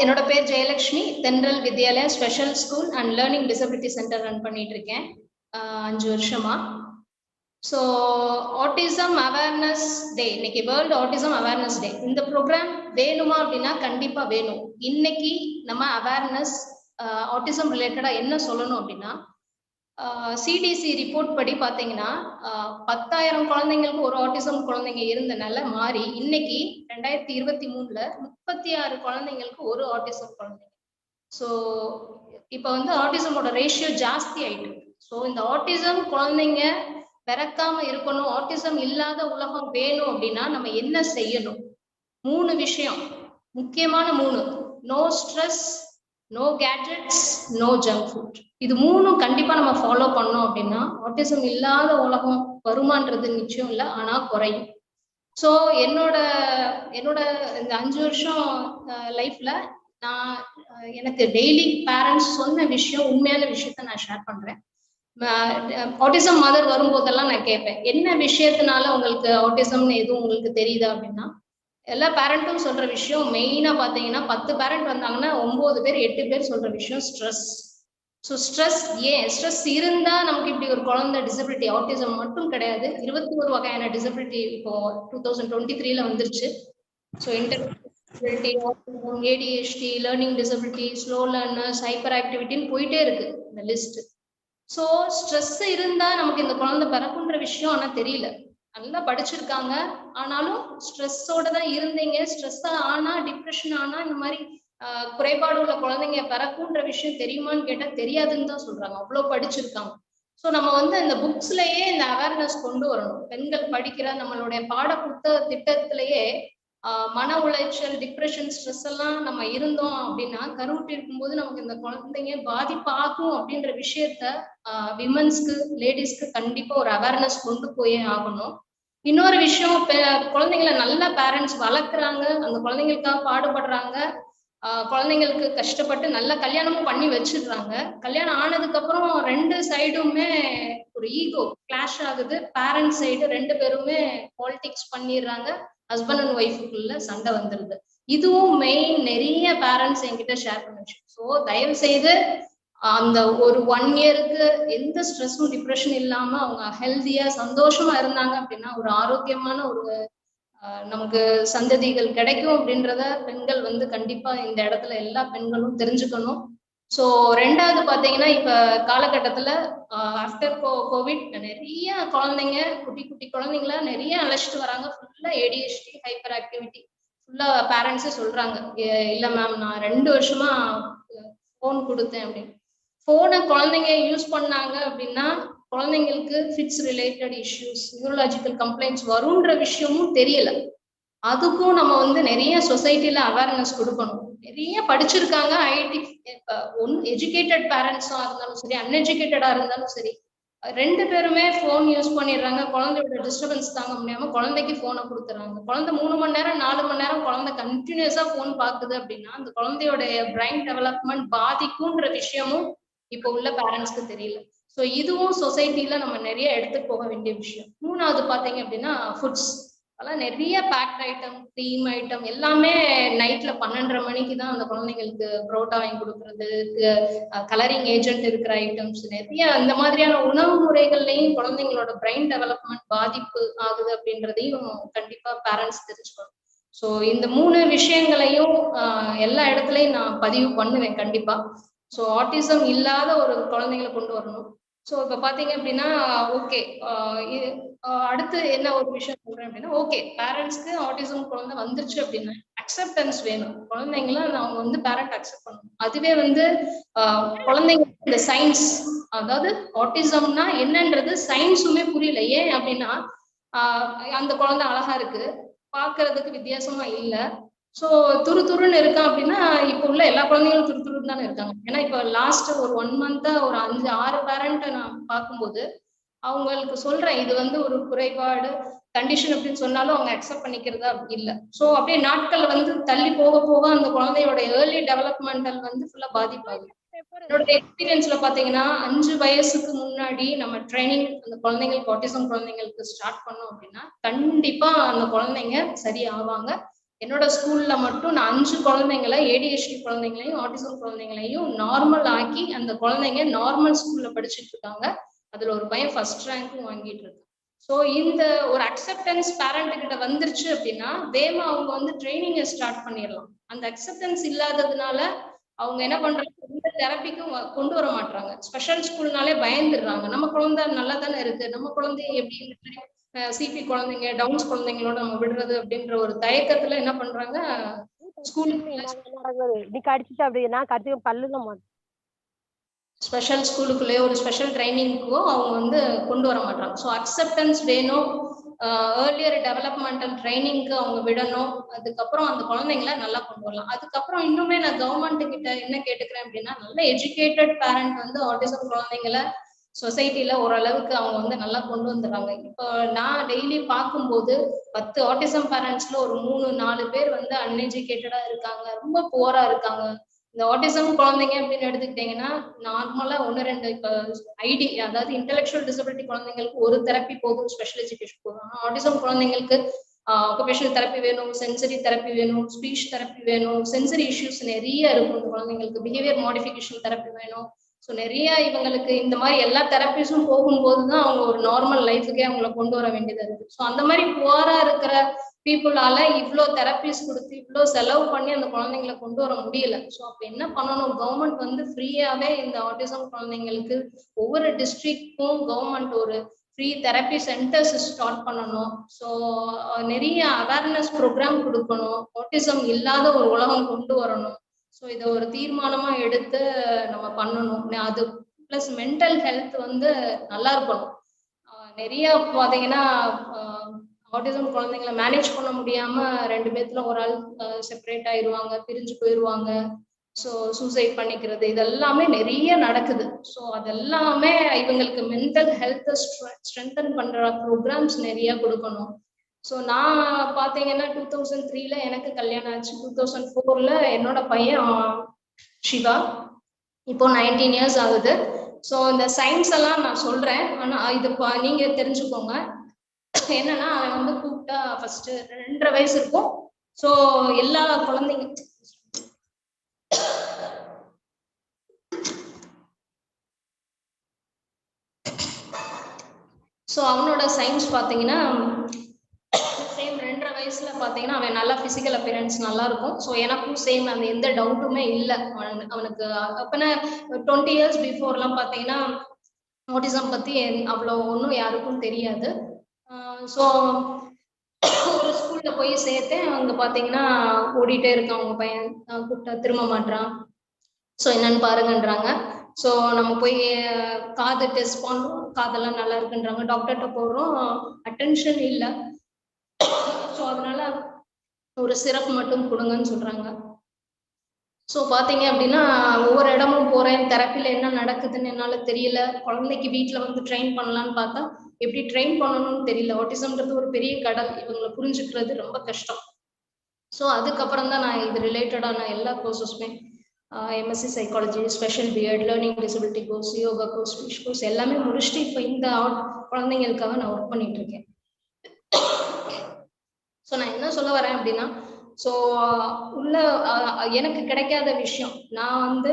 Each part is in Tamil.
என்னோட பேர் ஜெயலட்சுமி. தென்றல் Vidyalaya special school and learning disability centre run பண்ணிட்டு இருக்கேன் 5 வருஷமா. ஸோ ஆட்டிசம் அவேர்னஸ் டே, இன்னைக்கு வேர்ல்டு ஆட்டிசம் அவேர்னஸ் டே. இந்த ப்ரோக்ராம் வேணுமா அப்படின்னா கண்டிப்பா வேணும். இன்னைக்கு நம்ம அவேர்னஸ் ஆட்டிசம் ரிலேட்டடா என்ன சொல்லணும் அப்படின்னா, சிடிசி ரிப்போர்ட் படி பார்த்தீங்கன்னா 10,000 குழந்தைங்களுக்கு ஒரு ஆட்டிசம் குழந்தைங்க இருந்தனால மாறி இன்னைக்கு 2023ல 36 குழந்தைங்களுக்கு ஒரு ஆட்டிசம் குழந்தைங்க. ஸோ இப்போ வந்து ஆட்டிசமோட ரேஷியோ ஜாஸ்தி ஆயிட்டு இருக்கு. ஸோ இந்த ஆட்டிசம் குழந்தைங்க பிறக்காம இருக்கணும், ஆட்டிசம் இல்லாத உலகம் வேணும் அப்படின்னா நம்ம என்ன செய்யணும்? 3 விஷயம், முக்கியமான 3. No stress, no gadgets, no junk food. இது 3ம் கண்டிப்பா நம்ம ஃபாலோ பண்ணோம் அப்படின்னா ஆட்டிசம் இல்லாத உலகம் வருமானது நிச்சயம் இல்லை, ஆனா குறையும். ஸோ என்னோட இந்த 5 வருஷம் லைஃப்ல நான் எனக்கு டெய்லி பேரண்ட்ஸ் சொன்ன விஷயம், உண்மையான விஷயத்த நான் ஷேர் பண்றேன். ஆட்டிசம் மதர் வரும்போதெல்லாம் நான் கேட்பேன், என்ன விஷயத்தினால உங்களுக்கு ஆட்டிசம்னு எதுவும் உங்களுக்கு தெரியுதா அப்படின்னா, எல்லா பேரண்ட்டும் சொல்ற விஷயம் மெயினா பாத்தீங்கன்னா 10 பேரண்ட் வந்தாங்கன்னா 9 பேர் 8 பேர் சொல்ற விஷயம் ஸ்ட்ரெஸ். ஸோ ஸ்ட்ரெஸ், ஏன் ஸ்ட்ரெஸ் இருந்தா நமக்கு இப்படி ஒரு குழந்தை டிசபிலிட்டி, ஆட்டிசம் மட்டும் கிடையாது, 21 வகையான டிசபிலிட்டி இப்போ 2023ல வந்துருச்சு. So intelligence, ADHD, learning disability, slow learners, hyper ஆக்டிவிட்டின்னு போயிட்டே இருக்கு இந்த லிஸ்ட். ஸோ ஸ்ட்ரெஸ் இருந்தா நமக்கு இந்த குழந்தை பிறக்குன்ற விஷயம் ஆனா தெரியல. நல்லா படிச்சிருக்காங்க, ஆனாலும் ஸ்ட்ரெஸ்ஸோட தான் இருந்தீங்க. ஸ்ட்ரெஸ் ஆனா, டிப்ரெஷன் ஆனா இந்த மாதிரி குறைபாடு உள்ள குழந்தைங்க பிறக்குன்ற விஷயம் தெரியுமான்னு கேட்டா தெரியாதுன்னு தான் சொல்றாங்க, அவ்வளவு படிச்சிருக்காங்க. ஸோ நம்ம வந்து இந்த புக்ஸ்லயே இந்த அவேர்னஸ் கொண்டு வரணும். பெண்கள் படிக்கிற நம்மளுடைய பாட புத்தக திட்டத்திலேயே மன உளைச்சல், டிப்ரெஷன், ஸ்ட்ரெஸ் எல்லாம் நம்ம இருந்தோம் அப்படின்னா கருவுற்று இருக்கும்போது நமக்கு இந்த குழந்தைங்க பாதிப்பாகும் அப்படின்ற விஷயத்த விமன்ஸ்க்கு, லேடிஸ்க்கு கண்டிப்பா ஒரு அவேர்னஸ் கொண்டு போயே ஆகணும். இன்னொரு விஷயம், குழந்தைங்களை நல்ல பேரண்ட்ஸ் வளர்க்குறாங்க, அந்த குழந்தைங்களுக்காக பாடுபடுறாங்க, குழந்தைங்களுக்கு கஷ்டப்பட்டு நல்ல கல்யாணமும் பண்ணி வச்சிடுறாங்க. கல்யாணம் ஆனதுக்கு அப்புறம் 2 சைடுமே ஒரு ஈகோ கிளாஷ் ஆகுது. பேரண்ட்ஸ் சைடு 2 பேருமே பாலிடிக்ஸ் பண்ணிடுறாங்க, ஹஸ்பண்ட் அண்ட் ஒய்ஃபுக்குள்ள சண்டை வந்துருது. இதுவும் மெயின் நிறைய பேரண்ட்ஸ் என்கிட்ட ஷேர் பண்ணுச்சு. ஸோ தயவு செய்து அந்த ஒரு 1 இயருக்கு எந்த ஸ்ட்ரெஸ்ஸும் டிப்ரெஷன் இல்லாம அவங்க ஹெல்தியா சந்தோஷமா இருந்தாங்க அப்படின்னா ஒரு ஆரோக்கியமான ஒரு நமக்கு சந்ததிகள் கிடைக்கும் அப்படின்றத பெண்கள் வந்து கண்டிப்பா இந்த இடத்துல எல்லா பெண்களும் தெரிஞ்சுக்கணும். ஸோ 2வது பாத்தீங்கன்னா, இப்ப காலகட்டத்துல ஆஃப்டர் கோவிட் நிறைய குழந்தைங்க, குட்டி குட்டி குழந்தைங்கள நிறைய அழைச்சிட்டு வராங்க. ஃபுல்லா ஏடிஹெச்டி, ஹைப்பர் ஆக்டிவிட்டி. ஃபுல்லா பேரண்ட்ஸே சொல்றாங்க, இல்ல மேம் நான் 2 வருஷமா போன் கொடுத்தேன் அப்படின்னு. போனை குழந்தைங்க யூஸ் பண்ணாங்க அப்படின்னா குழந்தைங்களுக்கு fits related issues, neurological complaints வரும்ன்ற விஷயமும் தெரியல. அதுக்கும் நம்ம வந்து நிறைய சொசைட்டில அவேர்னஸ் கொடுக்கணும். நிறைய படிச்சிருக்காங்க, ஐடி எஜுகேட்டட் பேரண்ட்ஸா இருந்தாலும் சரி, அன்எஜுகேட்டடா இருந்தாலும் சரி, 2 பேருமே போன் யூஸ் பண்ணிடுறாங்க. குழந்தையோட டிஸ்டர்பன்ஸ் தாங்க முடியாம குழந்தைக்கு போனை கொடுத்துறாங்க. குழந்தை 3 மணி நேரம் 4 மணி நேரம் குழந்தை கண்டினியூஸா போன் பாக்குது அப்படின்னா அந்த குழந்தையோட பிரைன் டெவலப்மெண்ட் பாதிக்கும்ன்ற விஷயமும் இப்போ உள்ள பேரண்ட்ஸ்க்கு தெரியல. ஸோ இதுவும் சொசைட்டில நம்ம நிறைய எடுத்துட்டு போக வேண்டிய விஷயம். 3வது பாத்தீங்க அப்படின்னா ஃபுட்ஸ். அதெல்லாம் நிறைய பேக்ட் ஐட்டம், க்ரீம் ஐட்டம் எல்லாமே நைட்ல 12:30 மணிக்கு தான் அந்த குழந்தைங்களுக்கு புரோட்டா வாங்கி கொடுக்கறது, கலரிங் ஏஜென்ட் இருக்கிற ஐட்டம்ஸ், நிறைய இந்த மாதிரியான உணவு முறைகள்லையும் குழந்தைங்களோட பிரெயின் டெவலப்மெண்ட் பாதிப்பு ஆகுது அப்படின்றதையும் கண்டிப்பா பேரண்ட்ஸ் தெரிஞ்சுக்கணும். ஸோ இந்த 3 விஷயங்களையும் எல்லா இடத்துலையும் நான் பதிவு பண்ணுவேன் கண்டிப்பா. ஸோ ஆட்டிசம் இல்லாத ஒரு குழந்தைங்களை கொண்டு வரணும். ஸோ இப்போ பார்த்தீங்க அப்படின்னா ஓகே, அடுத்து என்ன ஒரு விஷயம் சொல்றேன் அப்படின்னா, ஓகே பேரண்ட்ஸ்க்கு ஆட்டிசம் குழந்தை வந்துருச்சு அப்படின்னா அக்செப்டன்ஸ் வேணும். குழந்தைங்கள அவங்க வந்து பேரண்ட் அக்செப்ட் பண்ணணும். அதுவே வந்து குழந்தைங்க இந்த சயின்ஸ், அதாவது ஆட்டிசம்னா என்னன்றது சயின்ஸுமே புரியல. ஏன் அப்படின்னா அந்த குழந்தை அழகா இருக்கு, பார்க்கறதுக்கு வித்தியாசமா இல்லை, ஸோ துருன்னு இருக்கான் அப்படின்னா இப்போ உள்ள எல்லா குழந்தைங்களும் துருன்னு தானே இருக்காங்க. ஏன்னா இப்போ லாஸ்ட் ஒரு 1 மந்த்தா ஒரு 5-6 பேரண்ட்டை நான் பார்க்கும்போது அவங்களுக்கு சொல்றேன், இது வந்து ஒரு குறைபாடு கண்டிஷன் அப்படின்னு சொன்னாலும் அவங்க அக்செப்ட் பண்ணிக்கிறதா இல்லை. ஸோ அப்படியே நாட்கள் வந்து தள்ளி போக போக அந்த குழந்தையோட ஏர்லி டெவலப்மெண்டல் வந்து ஃபுல்லா பாதிப்பாகுது. என்னோட எக்ஸ்பீரியன்ஸ்ல பாத்தீங்கன்னா 5 வயசுக்கு முன்னாடி நம்ம ட்ரைனிங் அந்த குழந்தைங்களுக்கு, ஆட்டிசம் குழந்தைங்களுக்கு ஸ்டார்ட் பண்ணோம் அப்படின்னா கண்டிப்பா அந்த குழந்தைங்க சரி ஆவாங்க. என்னோட ஸ்கூல்ல மட்டும் நான் 5 குழந்தைங்களை ADHD குழந்தைங்களையும் ஆட்டிசம் குழந்தைங்களையும் நார்மல் ஆக்கி அந்த குழந்தைங்க நார்மல் ஸ்கூல்ல படிச்சுட்டு இருக்காங்க. அதுல ஒரு பையன் ஃபர்ஸ்ட் ரேங்க்கும் வாங்கிட்டு இருக்கு. ஸோ இந்த ஒரு அக்செப்டன்ஸ் பேரண்ட் கிட்ட வந்துருச்சு அப்படின்னா வேமா அவங்க வந்து ட்ரைனிங்கை ஸ்டார்ட் பண்ணிடலாம். அந்த அக்செப்டன்ஸ் இல்லாததுனால அவங்க என்ன பண்றாங்க, இந்த தெரப்பிக்கும் கொண்டு வர மாட்டாங்க. ஸ்பெஷல் ஸ்கூல்னாலே பயந்துடுறாங்க. நம்ம குழந்தை நல்லா தானே இருக்கு, நம்ம குழந்தைய எப்படி சிபி குழந்தைங்க டவுன்ஸ் குழந்தைங்களோட நம்ம விடுறது அப்படின்ற ஒரு தயக்கத்துல என்ன பண்றாங்க ஸ்பெஷல் ஸ்கூலுக்குள்ளேயோ ஒரு ஸ்பெஷல் ட்ரைனிங்க்கோ அவங்க வந்து கொண்டு வர மாட்டாங்க. ஸோ அக்செப்டன்ஸ் வேணும், ஏர்லியர் டெவலப்மெண்டல் ட்ரைனிங்க்கு அவங்க விடணும். அதுக்கப்புறம் அந்த குழந்தைங்கள நல்லா கொண்டு வரலாம். அதுக்கப்புறம் இன்னுமே நான் கவர்மெண்ட் கிட்ட என்ன கேட்டுக்கிறேன் அப்படின்னா, நல்ல எஜுகேட்டட் பேரண்ட் வந்து ஆட்டிசம் குழந்தைங்கள சொசைட்டில ஓரளவுக்கு அவங்க வந்து நல்லா கொண்டு வந்துடுறாங்க. இப்போ நான் டெய்லி பார்க்கும்போது 10 ஆட்டிசம் பேரண்ட்ஸ்ல ஒரு 3-4 பேர் வந்து அன்எஜுகேட்டடா இருக்காங்க, ரொம்ப புவரா இருக்காங்க. இந்த ஆட்டிசம் குழந்தைங்க அப்படின்னு எடுத்துக்கிட்டீங்கன்னா நார்மலா 1-2 இப்போ ஐடி அதாவது இன்டெலெக்சுவல் டிசபிலிட்டி குழந்தைங்களுக்கு ஒரு தெரப்பி போதும், ஸ்பெஷல் எஜுகேஷன் போதும். ஆனால் ஆட்டிசம் குழந்தைங்களுக்கு ஆக்குபேஷனல் தெரப்பி வேணும், சென்சரி தெரப்பி வேணும், ஸ்பீச் தெரப்பி வேணும், சென்சரி இஷ்யூஸ் நிறைய இருக்கும் இந்த குழந்தைங்களுக்கு, பிஹேவியர் மாடிஃபிகேஷன் தெரப்பி வேணும். ஸோ நிறைய இவங்களுக்கு இந்த மாதிரி எல்லா தெரப்பிஸும் போகும்போது தான் அவங்க ஒரு நார்மல் லைஃபுக்கே அவங்கள கொண்டு வர வேண்டியதா இருக்கு. ஸோ அந்த மாதிரி புவரா இருக்கிற பீப்புளால இவ்வளோ தெரப்பிஸ் கொடுத்து இவ்வளோ செலவு பண்ணி அந்த குழந்தைங்களை கொண்டு வர முடியல. ஸோ அப்போ என்ன பண்ணணும், கவர்மெண்ட் வந்து ஃப்ரீயாவே இந்த ஆட்டிசம் குழந்தைங்களுக்கு ஒவ்வொரு டிஸ்ட்ரிக்ட்க்கும் கவர்மெண்ட் ஒரு ஃப்ரீ தெரப்பி சென்டர்ஸ் ஸ்டார்ட் பண்ணணும். ஸோ நிறைய அவேர்னஸ் ப்ரோக்ராம் கொடுக்கணும், ஆட்டிசம் இல்லாத ஒரு உலகம் கொண்டு வரணும். ஸோ இதை ஒரு தீர்மானமா எடுத்து நம்ம பண்ணணும். அது பிளஸ் மென்டல் ஹெல்த் வந்து நல்லா இருக்கணும். நிறைய பார்த்தீங்கன்னா ஆட்டிசம் குழந்தைங்களை மேனேஜ் பண்ண முடியாம 2 பேத்துல ஒரு ஆள் செப்பரேட் ஆயிடுவாங்க, பிரிஞ்சு போயிடுவாங்க. ஸோ சூசைட் பண்ணிக்கிறது இதெல்லாமே நிறைய நடக்குது. ஸோ அதெல்லாமே இவங்களுக்கு மென்டல் ஹெல்த்தை ஸ்ட்ரென்தன் பண்ற ப்ரோக்ராம்ஸ் நிறைய கொடுக்கணும். ஸோ நான் பார்த்தீங்கன்னா 2003ல எனக்கு கல்யாணம் ஆச்சு. 2004ல என்னோட பையன் சிவா, இப்போ 19 இயர்ஸ் ஆகுது. ஸோ இந்த சயின்ஸ் எல்லாம் நான் சொல்றேன், ஆனா இது நீங்க தெரிஞ்சுக்கோங்க. என்னன்னா அவன் வந்து கூப்பிட்டா ஃபர்ஸ்ட் 2.5 வயசு இருக்கும். ஸோ எல்லா குழந்தைங்க ஸோ அவனோட சயின்ஸ் பார்த்தீங்கன்னா சேம் 2.5 வயசுல பார்த்தீங்கன்னா அவன் நல்லா பிசிக்கல் அப்பியரன்ஸ் நல்லா இருக்கும். ஸோ எனக்கும் சேம் அந்த எந்த டவுட்டுமே இல்லை. அவனுக்கு அப்பனா 20 இயர்ஸ் பிஃபோர்லாம் பார்த்தீங்கன்னா ஆட்டிசம் பத்தி அவ்வளோ ஒன்றும் யாருக்கும் தெரியாது. ஸோ ஒரு ஸ்கூல்ல போய் சேர்த்தேன். அங்க பாத்தீங்கன்னா ஓடிட்டே இருக்கான் அவங்க பையன், கூப்பிட்டா திரும்ப மாட்டான். ஸோ என்னன்னு பாருங்கன்றாங்க. ஸோ நம்ம போய் காது டெஸ்ட் பண்றோம், காதெல்லாம் நல்லா இருக்குன்றாங்க. டாக்டர்கிட்ட போடுறோம், அட்டென்ஷன் இல்லை. ஸோ அதனால ஒரு சிரப் மட்டும் கொடுங்கன்னு சொல்றாங்க. ஸோ பார்த்தீங்க அப்படின்னா ஒவ்வொரு இடமும் போகிறேன், தெரப்பியில் என்ன நடக்குதுன்னு என்னால் தெரியல. குழந்தைக்கு வீட்டில் வந்து ட்ரெயின் பண்ணலான்னு பார்த்தா எப்படி ட்ரெயின் பண்ணணும்னு தெரியல. ஆட்டிசம்ன்றது ஒரு பெரிய கடல், இவங்களை புரிஞ்சுக்கிறது ரொம்ப கஷ்டம். ஸோ அதுக்கப்புறம் தான் நான் இது ரிலேட்டடான எல்லா கோர்சஸுமே MSc psychology, special BEd, learning disability course, yoga course, speech course எல்லாமே முடிச்சுட்டு இப்போ இந்த குழந்தைங்களுக்காக நான் ஒர்க் பண்ணிட்டு இருக்கேன். ஸோ நான் என்ன சொல்ல வரேன் அப்படின்னா, ஸோ உள்ள எனக்கு கிடைக்காத விஷயம், நான் வந்து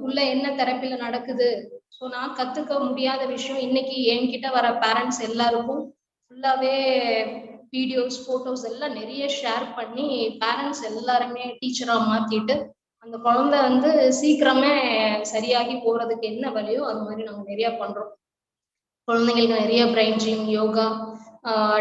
உள்ள என்ன தெரப்பில நடக்குது, ஸோ நான் கத்துக்க முடியாத விஷயம் இன்னைக்கு என்கிட்ட வர பேரண்ட்ஸ் எல்லாருக்கும் ஃபுல்லாவே வீடியோஸ், போட்டோஸ் எல்லாம் நிறைய ஷேர் பண்ணி பேரண்ட்ஸ் எல்லாருமே டீச்சரா மாத்திட்டு அந்த குழந்தை வந்து சீக்கிரமே சரியாகி போறதுக்கு என்ன வழியோ அது மாதிரி நாங்க நிறைய பண்றோம். குழந்தைங்களுக்கு நிறைய பிரெயின் ஜிம், யோகா,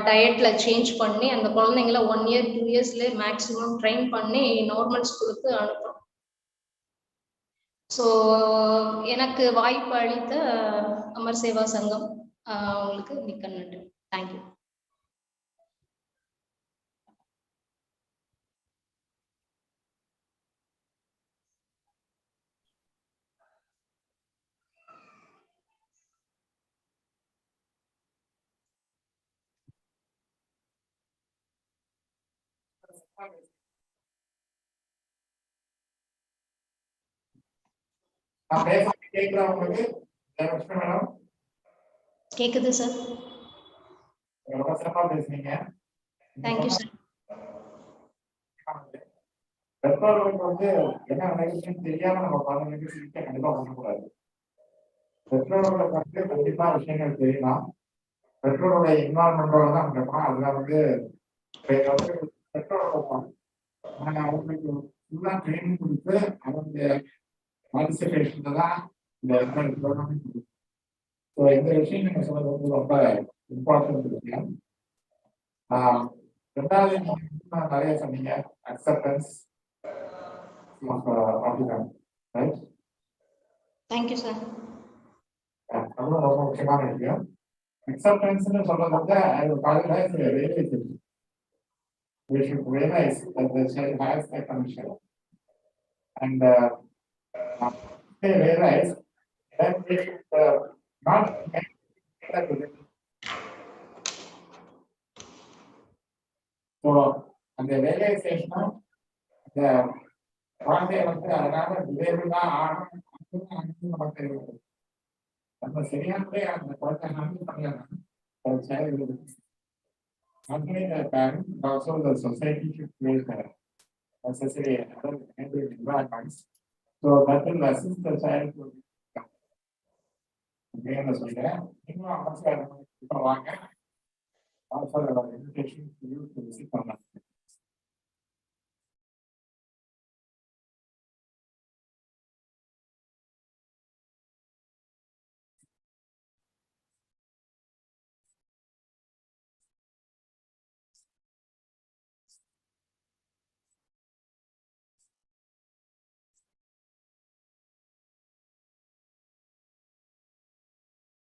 டயட்ல சேஞ்ச் பண்ணி அந்த குழந்தைங்கள 1 இயர் 2 இயர்ஸ்லேயே மேக்ஸிமம் ட்ரெயின் பண்ணி நார்மல் ஸ்கூலுக்கு அனுப்புறோம். ஸோ எனக்கு வாய்ப்பு அளித்த அமர் சேவா சங்கம் அவங்களுக்கு மிக்க நன்றி. தேங்க்யூ. கேக்குது சார்? Thank you sir. பெற்றோர்களுக்கு வந்து என்ன நடக்குதுன்னு தெரியாம நம்ம குழந்தைங்களுக்கு சிகிச்சை கண்டிப்பா பண்ணக்கூடாது. பெற்றோர்களுக்கு வந்து கண்டிப்பா விஷயங்கள் தெரியலாம். பெற்றோருடைய இன்வால்மெண்டோட தான் இருக்கணும். அதுல வந்து பெற்றோரோட அவங்களுக்கு ஃபுல்லா ட்ரைனிங் கொடுத்து அவங்களுடைய பார்ட்டிசிபேஷன்ல தான் இந்த ஸோ இந்த விஷயம் நீங்க சொல்றது வந்து ரொம்ப இம்பார்ட்டன்ட் விஷயம். ரெண்டாவது நீங்க நிறைய சொன்னீங்க அக்செப்டன்ஸ் ரைட். Thank you sir. அதுவும் ரொம்ப முக்கியமான விஷயம். அக்செப்டன்ஸ்னு சொல்றது வந்து அது காலையில் realisation. We should realize that the child has a condition, and they realize that they should not make that with it. So, அந்த ரியலைசேஷனும் இந்த குழந்தைய வந்து அதனால விளைவுதான் ஆகணும் நமக்கு நம்ம சரியானதே அந்த குழந்தை ஹேண்டில் பண்ணலாம். ஒரு child not only the parent, but also the society should create the necessary environments. So that will assist the child to gain the சொல்றேன். இன்னும் அவசியம் வாங்க. Also, our invitation to you to visit on that.